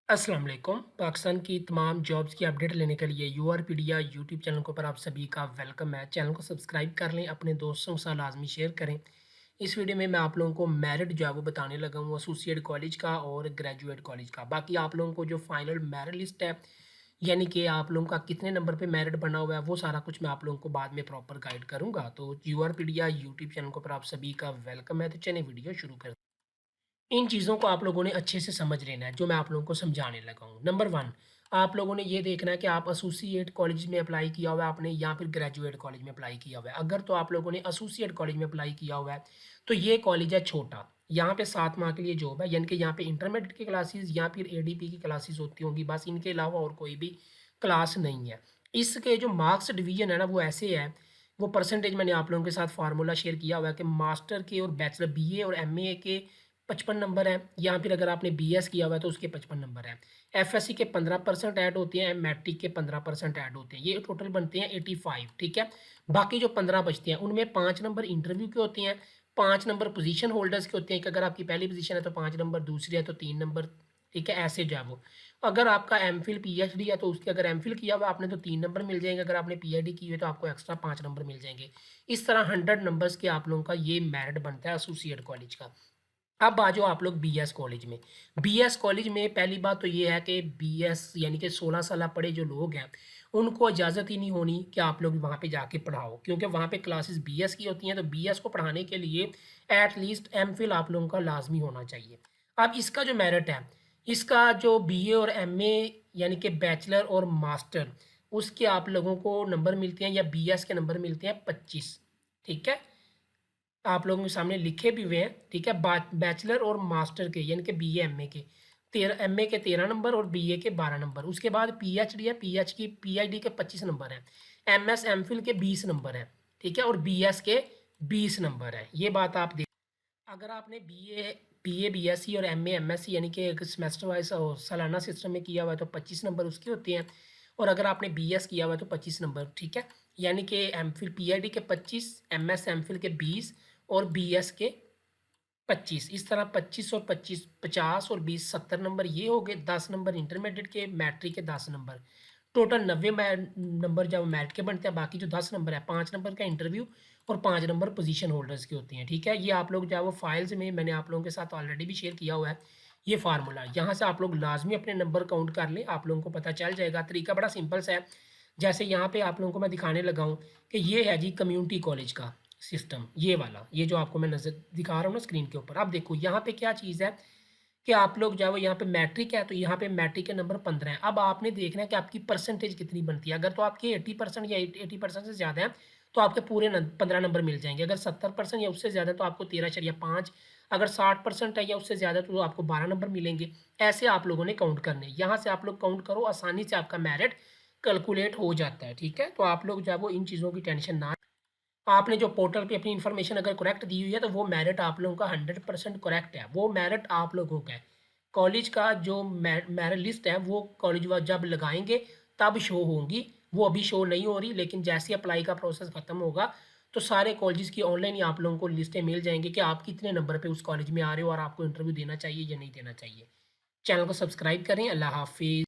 अस्सलाम वालेकुम। पाकिस्तान की तमाम जॉब्स की अपडेट लेने के लिए यूआरपीडिया यूट्यूब चैनल के ऊपर आप सभी का वेलकम है। चैनल को सब्सक्राइब कर लें, अपने दोस्तों के साथ लाजमी शेयर करें। इस वीडियो में मैं आप लोगों को मेरिट जो है वो बताने लगा हूँ एसोसिएट कॉलेज का और ग्रेजुएट कॉलेज का। बाकी आप लोगों को जो फाइनल मेरिट लिस्ट है, यानी कि आप लोगों का कितने नंबर पे मेरिट बना हुआ है, वो सारा कुछ मैं आप लोगों को बाद में प्रॉपर गाइड करूँगा। तो यूआरपीडिया यूट्यूब चैनल के ऊपर आप सभी का वेलकम है। तो चलिए वीडियो शुरू करते हैं। इन चीज़ों को आप लोगों ने अच्छे से समझ लेना है, जो मैं आप लोगों को समझाने लगा हूँ। नंबर 1, आप लोगों ने ये देखना है कि आप एसोसिएट कॉलेज में अप्लाई किया हुआ है आपने या फिर ग्रेजुएट कॉलेज में अप्लाई किया हुआ है। अगर तो आप लोगों ने एसोसिएट कॉलेज में अप्लाई किया हुआ है, तो ये कॉलेज है छोटा। यहाँ पे 7 माह के लिए जॉब है, यानी कि यहाँ पे इंटरमीडिएट की क्लासेस या फिर एडीपी की क्लासेस होती होंगी, बस इनके अलावा और कोई भी क्लास नहीं है। इसके जो मार्क्स डिवीज़न है ना, वो ऐसे है, वो परसेंटेज मैंने आप लोगों के साथ फार्मूला शेयर किया हुआ है कि मास्टर के और बैचलर बीए और एमए के 55 नंबर है, या फिर अगर आपने बीएस किया हुआ है तो उसके 55 नंबर है। एफएससी के 15% ऐड होते हैं, मैट्रिक के 15% ऐड होते हैं, ये टोटल बनते हैं 85। ठीक है। बाकी जो 15 बचते हैं उनमें 5 नंबर इंटरव्यू के होते हैं, 5 नंबर पोजीशन होल्डर्स के होते हैं कि अगर आपकी पहली पोजीशन है तो 5 नंबर, दूसरी है तो 3 नंबर। ठीक है, ऐसे जो है वो। अगर आपका एमफिल पीएचडी है तो उसके अगर एमफिल किया हुआ आपने तो 3 नंबर मिल जाएंगे, अगर आपने पीएचडी की हुई है तो आपको एक्स्ट्रा 5 नंबर मिल जाएंगे। इस तरह 100 नंबर्स के आप लोगों का ये मेरिट बनता है एसोसिएट कॉलेज का। अब आ जाओ आप लोग बीएस कॉलेज में। बीएस कॉलेज में पहली बात तो ये है कि बीएस यानी कि 16 साल पढ़े जो लोग हैं, उनको इजाज़त ही नहीं होनी कि आप लोग वहाँ पे जाके पढ़ाओ, क्योंकि वहाँ पे क्लासेस बीएस की होती हैं। तो बीएस को पढ़ाने के लिए एटलीस्ट एमफिल आप लोगों का लाजमी होना चाहिए। अब इसका जो मेरिट है, इसका जो बीए और एमए यानी कि बैचलर और मास्टर, उसके आप लोगों को नंबर मिलते हैं, या बीएस के नंबर मिलते हैं 25। ठीक है, आप लोगों के सामने लिखे भी हुए हैं। ठीक है, बैचलर और मास्टर के यानी कि बीए एमए के 13 नंबर और बीए के 12 नंबर। उसके बाद पीएचडी है, पीएचडी के 25 नंबर हैं। एमएस एमफिल के 20 नंबर हैं। ठीक है, और बीएस के 20 नंबर हैं। ये बात आप देख, अगर आपने बीए बीएससी और एमए एमएससी यानी कि एक सेमेस्टर वाइज सालाना सिस्टम में किया हुआ है तो 25 नंबर उसके होते हैं। और अगर आपने बीएस किया हुआ है तो 25 नंबर। ठीक है, यानी कि एमफिल पीएचडी के 25, एमएस एमफिल के 20 और बीएस के 25। इस तरह 25 और 25 50 और 20 70 नंबर ये हो गए। 10 नंबर इंटरमीडिएट के, मैट्रिक के 10 नंबर, टोटल 90 नंबर जब मेरिट के बनते हैं। बाकी जो 10 नंबर है, 5 नंबर का इंटरव्यू और 5 नंबर पोजीशन होल्डर्स के होते हैं। ठीक है, ये आप लोग जो है वो फाइल्स में मैंने आप लोगों के साथ ऑलरेडी भी शेयर किया हुआ है। ये फार्मूला यहाँ से आप लोग लाजमी अपने नंबर काउंट कर लें, आप लोगों को पता चल जाएगा। तरीका बड़ा सिंपल सा है। जैसे यहाँ पे आप लोगों को मैं दिखाने लगा हूँ कि ये है जी कम्युनिटी कॉलेज का सिस्टम, ये वाला, ये जो आपको मैं नजर दिखा रहा हूँ ना स्क्रीन के ऊपर। आप देखो यहाँ पे क्या चीज़ है कि आप लोग जो है वो यहाँ पे मैट्रिक है, तो यहाँ पे मैट्रिक के नंबर 15 है। अब आपने देखना है कि आपकी परसेंटेज कितनी बनती है। अगर तो आपके 80% या 80% से ज़्यादा है तो आपके पूरे 15 नंबर मिल जाएंगे। अगर 70% या उससे ज़्यादा तो आपको 13.5। अगर 60% है या उससे ज़्यादा तो आपको 12 नंबर मिलेंगे। ऐसे आप लोगों ने काउंट करने, यहाँ से आप लोग काउंट करो, आसानी से आपका मेरिट कैलकुलेट हो जाता है। ठीक है, तो आप लोग जो है वो इन चीज़ों की टेंशन ना, आपने जो पोर्टल पे अपनी इन्फॉर्मेशन अगर करेक्ट दी हुई है तो वो मेरिट आप लोगों का 100% करेक्ट है। वो मेरिट आप लोगों का है। कॉलेज का जो मेरिट लिस्ट है वो कॉलेज वाले जब लगाएंगे तब शो होंगी। वो अभी शो नहीं हो रही, लेकिन जैसे अप्लाई का प्रोसेस खत्म होगा तो सारे कॉलेजेस की ऑनलाइन ही आप लोगों को लिस्टें मिल जाएंगी कि आप कितने नंबर पे उस कॉलेज में आ रहे हो और आपको इंटरव्यू देना चाहिए या नहीं देना चाहिए। चैनल को सब्सक्राइब करें। अल्लाह हाफिज़।